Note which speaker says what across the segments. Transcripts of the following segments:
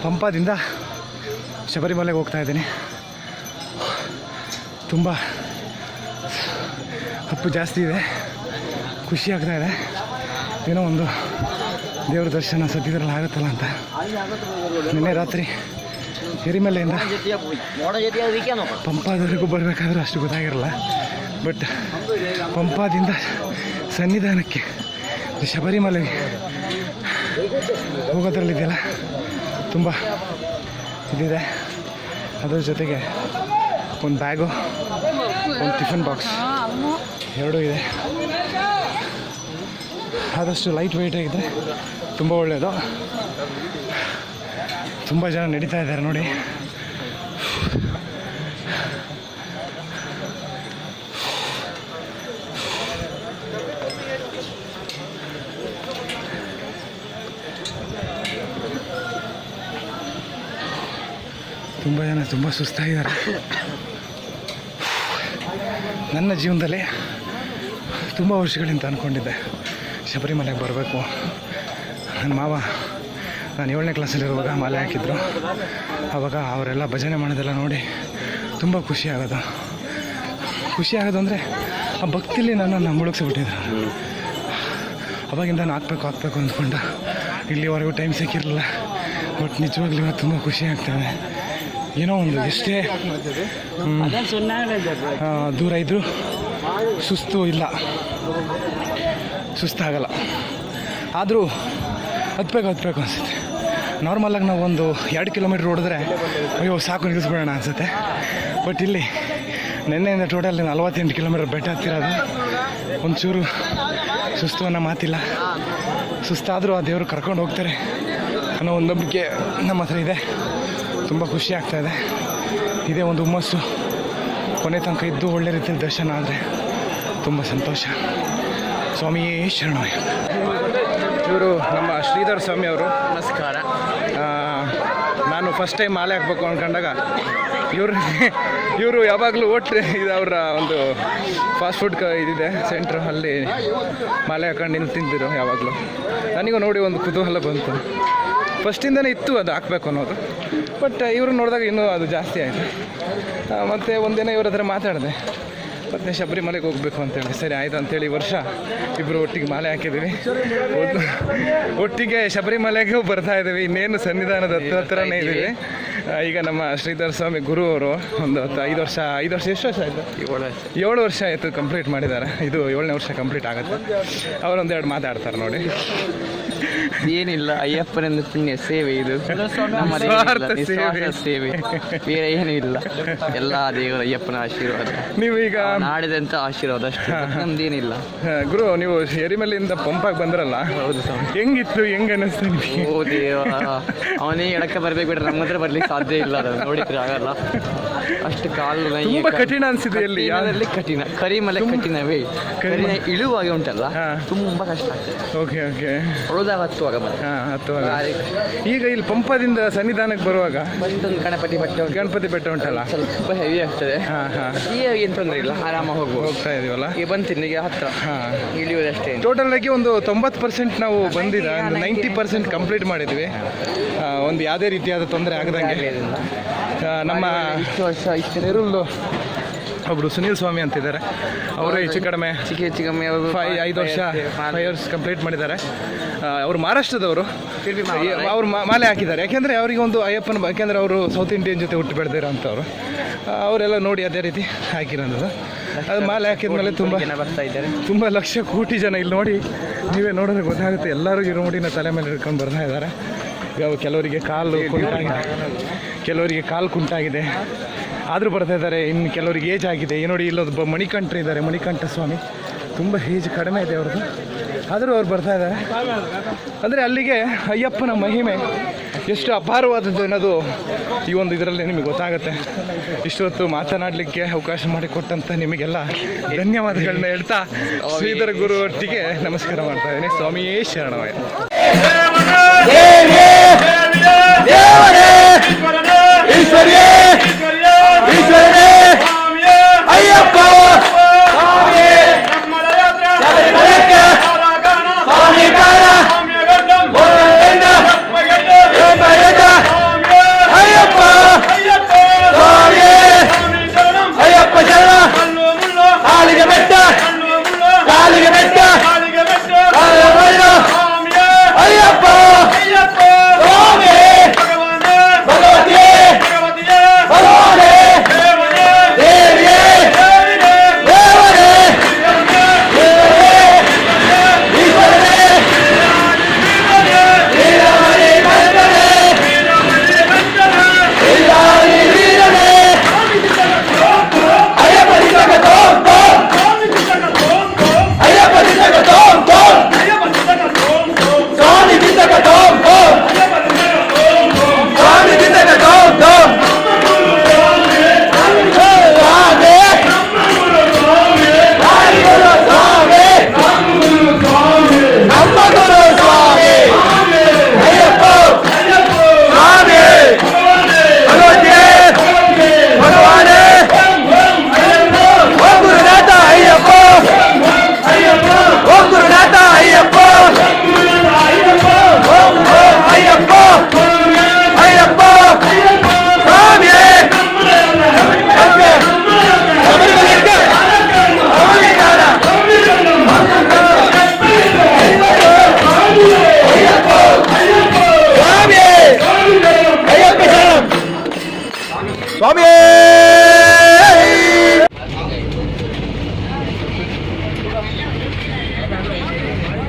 Speaker 1: ಪಂಪಾದಿಂದ ಶಬರಿಮಲೆಗೆ ಹೋಗ್ತಾ ಇದ್ದೀನಿ. ತುಂಬ ತಪ್ಪು ಜಾಸ್ತಿ ಇದೆ, ಖುಷಿ ಆಗ್ತಾ ಇದೆ. ಏನೋ ಒಂದು ದೇವ್ರ ದರ್ಶನ ಸದ್ಯದ್ರಲ್ಲಿ ಆಗುತ್ತಲ್ಲ ಅಂತ. ನಿನ್ನೆ ರಾತ್ರಿ ಎರಿಮಲೆಯಿಂದ ಪಂಪಾದವರೆಗೂ ಬರಬೇಕಾದ್ರೂ ಅಷ್ಟು ಗೊತ್ತಾಗಿರಲ್ಲ. ಬಟ್ ಪಂಪಾದಿಂದ ಸನ್ನಿಧಾನಕ್ಕೆ ಶಬರಿಮಲೆಗೆ ಹೋಗೋದ್ರಲ್ಲಿದೆಯಲ್ಲ ತುಂಬ ಇದಿದೆ. ಅದರ ಜೊತೆಗೆ ಒಂದು ಬ್ಯಾಗು, ಒಂದು ಟಿಫನ್ ಬಾಕ್ಸ್ ಎರಡೂ ಇದೆ. ಆದಷ್ಟು ಲೈಟ್ ವೆಯ್ಟ್ ಆಗಿದ್ದರೆ ತುಂಬ ಒಳ್ಳೆಯದು. ತುಂಬ ಜನ ನಡೀತಾ ಇದ್ದಾರೆ ನೋಡಿ. ತುಂಬ ಜನ ತುಂಬ ಸುಸ್ತಾಗಿದ್ದಾರೆ. ನನ್ನ ಜೀವನದಲ್ಲಿ ತುಂಬ ವರ್ಷಗಳಿಂದ ಅಂದ್ಕೊಂಡಿದ್ದೆ ಶಬರಿಮಲೆಗೆ ಬರಬೇಕು. ನನ್ನ ಮಾವ ನಾನು 7ನೇ ಕ್ಲಾಸಲ್ಲಿರುವಾಗ ಮಾಲೆ ಹಾಕಿದ್ರು. ಆವಾಗ ಅವರೆಲ್ಲ ಭಜನೆ ಮಾಡೋದೆಲ್ಲ ನೋಡಿ ತುಂಬ ಖುಷಿ ಆಗೋದು ಅಂದರೆ ಆ ಭಕ್ತಿಲಿ ನನ್ನನ್ನು ಮುಳುಗಿಸ್ಬಿಟ್ಟಿದ್ರು. ಅವಾಗಿಂದ ನಾನು ಹಾಕ್ಬೇಕು ಅಂದ್ಕೊಂಡ ಇಲ್ಲಿವರೆಗೂ ಟೈಮ್ ಸಿಕ್ಕಿರಲಿಲ್ಲ. ಬಟ್ ನಿಜವಾಗ್ಲೂ ಇವತ್ತು ತುಂಬ ಖುಷಿ ಆಗ್ತಾಯಿದೆ. ಏನೋ ಒಂದು ಎಷ್ಟೇ ದೂರ ಇದ್ದರೂ ಸುಸ್ತಾಗಲ್ಲ. ಆದರೂ ಹತ್ಬೇಕು ಅನಿಸುತ್ತೆ. ನಾರ್ಮಲಾಗಿ ನಾವು ಒಂದು 2 ಕಿಲೋಮೀಟ್ರ್ ಓಡಿದ್ರೆ ಅಯ್ಯೋ ಸಾಕು ನಿಲ್ಲಿಸ್ಬಿಡೋಣ ಅನಿಸುತ್ತೆ. ಬಟ್ ಇಲ್ಲಿ ನಿನ್ನೆಯಿಂದ ಟೋಟಲ್ 48 ಕಿಲೋಮೀಟ್ರ್ ಬೆಟ್ಟ ಹತ್ತಿರೋದು. ಒಂಚೂರು ಸುಸ್ತು ಅನ್ನೋ ಮಾತಿಲ್ಲ. ಸುಸ್ತಾದರೂ ಆ ದೇವರು ಕರ್ಕೊಂಡು ಹೋಗ್ತಾರೆ ಅನ್ನೋ ಒಂದು ನಂಬಿಕೆ ನಮ್ಮ ಹತ್ರ ಇದೆ. ತುಂಬ ಖುಷಿ ಆಗ್ತಾಯಿದೆ. ಇದೇ ಒಂದು ಹುಮ್ಮಸ್ಸು. ಕೊನೆ ತನಕ ಇದ್ದು ಒಳ್ಳೆ ರೀತಿಯಲ್ಲಿ ದರ್ಶನ ಆದರೆ ತುಂಬ ಸಂತೋಷ. ಸ್ವಾಮಿಯೇ ಶರಣಯ್ಯ. ಇವರು ನಮ್ಮ ಶ್ರೀಧರ್ ಸ್ವಾಮಿ ಅವರು.
Speaker 2: ನಮಸ್ಕಾರ.
Speaker 1: ನಾನು ಫಸ್ಟ್ ಟೈಮ್ ಮಾಲೆ ಹಾಕ್ಬೇಕು ಅಂದ್ಕೊಂಡಾಗ ಇವರು ಯಾವಾಗಲೂ ಇದು ಅವರ ಒಂದು ಫಾಸ್ಟ್ ಫುಡ್ ಇದಿದೆ ಸೆಂಟ್ರ್, ಅಲ್ಲಿ ಮಾಲೆ ಹಾಕೊಂಡು ನಿಂತು ತಿಂತಿದ್ರು ಯಾವಾಗಲೂ. ನನಗೂ ನೋಡಿ ಒಂದು ಕುತೂಹಲ ಬಂತು. ಫಸ್ಟಿಂದನೇ ಇತ್ತು ಅದು ಹಾಕಬೇಕು ಅನ್ನೋದು. ಬಟ್ ಇವರು ನೋಡಿದಾಗ ಇನ್ನೂ ಅದು ಜಾಸ್ತಿ ಆಯಿತು. ಮತ್ತು ಒಂದಿನ ಇವ್ರ ಹತ್ರ ಮಾತಾಡಿದೆ, ಮತ್ತು ಶಬರಿಮಲೆಗೆ ಹೋಗಬೇಕು ಅಂತೇಳಿ. ಸರಿ ಆಯಿತು ಅಂತೇಳಿ ಈ ವರ್ಷ ಇಬ್ಬರು ಒಟ್ಟಿಗೆ ಮಾಲೆ ಹಾಕಿದ್ದೀವಿ. ಒಟ್ಟಿಗೆ ಶಬರಿಮಲೆಗೂ ಬರ್ತಾ ಇದ್ದೀವಿ. ಇನ್ನೇನು ಸನ್ನಿಧಾನದ ಹತ್ರನೇ ಇದ್ದೀವಿ. ಈಗ ನಮ್ಮ ಶ್ರೀಧರ್ ಸ್ವಾಮಿ ಗುರು ಅವರು ಒಂದು 5 ವರ್ಷ ಎಷ್ಟು ವರ್ಷ ಆಯಿತು? 7 ವರ್ಷ ಆಯಿತು ಕಂಪ್ಲೀಟ್ ಮಾಡಿದ್ದಾರೆ. ಇದು 7ನೇ ವರ್ಷ ಕಂಪ್ಲೀಟ್ ಆಗುತ್ತೆ. ಅವರೊಂದೆರಡು ಮಾತಾಡ್ತಾರೆ ನೋಡಿ.
Speaker 2: ಏನಿಲ್ಲ, ಅಯ್ಯಪ್ಪನಿಂದ ಪುಣ್ಯ ಸೇವೆ ಇದು, ನಮ್ಮ ಸೇವೆ, ಬೇರೆ ಏನೂ ಇಲ್ಲ. ಎಲ್ಲ ದೇವರ ಅಯ್ಯಪ್ಪನ ಆಶೀರ್ವಾದ, ನೀವು ಈಗ ನಾಡಿದಂತ ಆಶೀರ್ವಾದ ಅಷ್ಟೇ, ನಮ್ದೇನಿಲ್ಲ.
Speaker 1: ಗುರು, ನೀವು ಎರಿಮಲೆಯಿಂದ ಪಂಪಾಗಿ ಬಂದ್ರಲ್ಲ,
Speaker 2: ಹೌದು
Speaker 1: ಹೆಂಗಿತ್ತು, ಹೆಂಗ ಅನಿಸ್ತು?
Speaker 2: ಓ ದೇವ, ಅವನೇ ಎಡಕ್ಕೆ ಬರ್ಬೇಕು ಬಿಟ್ರೆ ನಮ್ಮ ಹತ್ರ ಬರ್ಲಿಕ್ಕೆ ಸಾಧ್ಯ ಇಲ್ಲ. ಅದು ನೋಡಿದ್ರೆ ಆಗಲ್ಲ, ಅಷ್ಟು ಕಾಲು
Speaker 1: ತುಂಬಾ ಕಠಿಣ ಅನ್ಸಿದೆ.
Speaker 2: ಅಲ್ಲಿ ಕಠಿಣ, ಕರಿಮಲೆ ಕಠಿಣವೇ. ಕರಿಮಲೆ ಇಳುವಾಗಿ ಉಂಟಲ್ಲ, ತುಂಬಾ ಕಷ್ಟ ಆಗ್ತದೆ.
Speaker 1: Okay okay.
Speaker 2: ಹತ್ತುವಾಗ
Speaker 1: ಈಗ ಇಲ್ಲಿ ಪಂಪದಿಂದ ಸನ್ನಿಧಾನಕ್ಕೆ ಬರುವಾಗ
Speaker 2: ಗಣಪತಿ ಬೆಟ್ಟ ಉಂಟಲ್ಲ, ಸ್ವಲ್ಪ ಹೆವಿ ಆಗ್ತದೆ. ಏನು ತೊಂದರೆ ಇಲ್ಲ, ಆರಾಮಾಗಿ
Speaker 1: ಹೋಗ್ತಾ ಇದೀವಲ್ಲ.
Speaker 2: ಈಗ ಬಂತೀನಿ, ಈಗ ಹತ್ರ ಇಳಿಯೋದಷ್ಟೇ.
Speaker 1: ಟೋಟಲ್ ಆಗಿ ಒಂದು 90% ನಾವು ಬಂದಿದ್ದ, 90% ಕಂಪ್ಲೀಟ್ ಮಾಡಿದ್ವಿ. ಒಂದು ಯಾವುದೇ ರೀತಿಯಾದ ತೊಂದರೆ ಆಗದಂಗೆ. ನಮ್ಮ
Speaker 2: ಇಷ್ಟು ವರ್ಷ
Speaker 1: ನೆರೂಲ್ಲು ಒಬ್ಬರು ಸುನೀಲ್ ಸ್ವಾಮಿ ಅಂತಿದ್ದಾರೆ. ಅವರು ಹೆಚ್ಚು ಕಡಿಮೆ 5 ವರ್ಷ ಕಂಪ್ಲೀಟ್ ಮಾಡಿದ್ದಾರೆ. ಅವರು ಮಹಾರಾಷ್ಟ್ರದವರು. ಅವರು ಮಾಲೆ ಹಾಕಿದ್ದಾರೆ. ಯಾಕೆಂದರೆ ಅವರಿಗೆ ಒಂದು ಅಯ್ಯಪ್ಪನ, ಯಾಕೆಂದರೆ ಅವರು ಸೌತ್ ಇಂಡಿಯನ್ ಜೊತೆ ಹುಟ್ಟು ಬೆಳೆದಿರೋ ಅಂಥವ್ರು. ಅವರೆಲ್ಲ ನೋಡಿ ಅದೇ ರೀತಿ ಹಾಕಿರೋದು. ಅದು ಮಾಲೆ ಹಾಕಿದ್ಮೇಲೆ ತುಂಬ ಲಕ್ಷ ಕೋಟಿ ಜನ ಇಲ್ಲಿ ನೋಡಿ, ನೀವೇ ನೋಡಿದ್ರೆ ಗೊತ್ತಾಗುತ್ತೆ. ಎಲ್ಲರೂ ಇರುಮುಡಿನ ತಲೆ ಮೇಲೆ ಹಿಡ್ಕೊಂಡು ಬರ್ತಾ ಇದ್ದಾರೆ. ಕೆಲವರಿಗೆ ಕಾಲು ಕುಂಟಾಗಿದೆ, ಆದರೂ ಬರ್ತಾ ಇದ್ದಾರೆ. ಇನ್ನು ಕೆಲವರಿಗೆ ಏಜ್ ಆಗಿದೆ. ನೋಡಿ, ಇಲ್ಲೊಬ್ಬ ಮಣಿಕಂಠರು ಇದ್ದಾರೆ, ಮಣಿಕಂಠ ಸ್ವಾಮಿ. ತುಂಬ ಏಜ್ ಕಡಿಮೆ ಇದೆ ಅವ್ರದ್ದು, ಆದರೂ ಅವ್ರು ಬರ್ತಾ ಇದ್ದಾರೆ. ಅಂದರೆ ಅಲ್ಲಿಗೆ ಅಯ್ಯಪ್ಪನ ಮಹಿಮೆ ಎಷ್ಟು ಅಪಾರವಾದದ್ದು ಅನ್ನೋದು ಈ ಒಂದು ಇದರಲ್ಲಿ ನಿಮಗೆ ಗೊತ್ತಾಗುತ್ತೆ. ಇಷ್ಟೊತ್ತು ಮಾತನಾಡಲಿಕ್ಕೆ ಅವಕಾಶ ಮಾಡಿಕೊಟ್ಟಂತ ನಿಮಗೆಲ್ಲ ಧನ್ಯವಾದಗಳನ್ನ ಹೇಳ್ತಾ ಶ್ರೀಧರ ಗುರು ಒಟ್ಟಿಗೆ ನಮಸ್ಕಾರ ಮಾಡ್ತಾ ಇದ್ದೀನಿ. ಸ್ವಾಮಿಯೇ ಶರಣಮಯ್ಯ.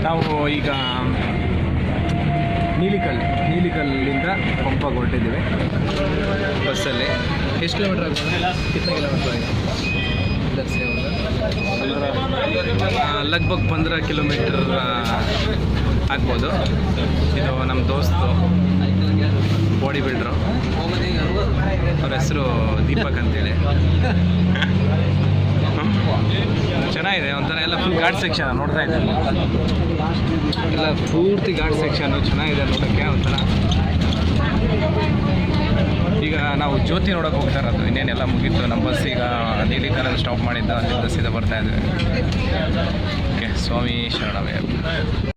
Speaker 1: ನಾವು ಈಗ ನೀಲಿಕಲ್ಲಿಂದ ಪಂಪಾಗಿ ಹೊರಟಿದ್ದೀವಿ ಬಸ್ಸಲ್ಲಿ. ಎಷ್ಟು ಕಿಲೋಮೀಟ್ರ್ ಆಗ್ಬೋದು? ಕಿತ್ತನೆ ಕಿಲೋಮೀಟ್ರ್ ಆಗಿದೆ ಲಗ್ಭಗ್ 15 ಕಿಲೋಮೀಟರ್ ಆಗ್ಬೋದು. ಇದು ನಮ್ಮ ದೋಸ್ತು ಬಾಡಿ ಬಿಲ್ಡ್ರು, ಅವ್ರ ಹೆಸರು ದೀಪಕ್ ಅಂತೇಳಿ. ಚೆನ್ನಾಗಿದೆ, ಒಂಥರ ಎಲ್ಲ ಫುಲ್ ಘಾಟ್ ಸೆಕ್ಷನ್ ನೋಡ್ತಾ ಇದ್ದೀನಿ, ಎಲ್ಲ ಪೂರ್ತಿ ಘಾಟ್ ಸೆಕ್ಷನ್ನು ಚೆನ್ನಾಗಿದೆ ನೋಡೋಕ್ಕೆ ಒಂಥರ. ಈಗ ನಾವು ಜ್ಯೋತಿ ನೋಡೋಕೆ ಹೋಗ್ತಾ ಇರೋದು, ಇನ್ನೇನೆಲ್ಲ ಮುಗೀತು ನಮ್ಮ ಬಸ್. ಈಗ ನೀಲಿಕರಲ್ಲಿ ಸ್ಟಾಪ್ ಮಾಡಿದ್ದು, ಅಲ್ಲಿಂದ ಸೀದಾ ಬರ್ತಾ ಇದ್ವಿ. ಓಕೆ, ಸ್ವಾಮಿ ಶರಣಮಯ್ಯ.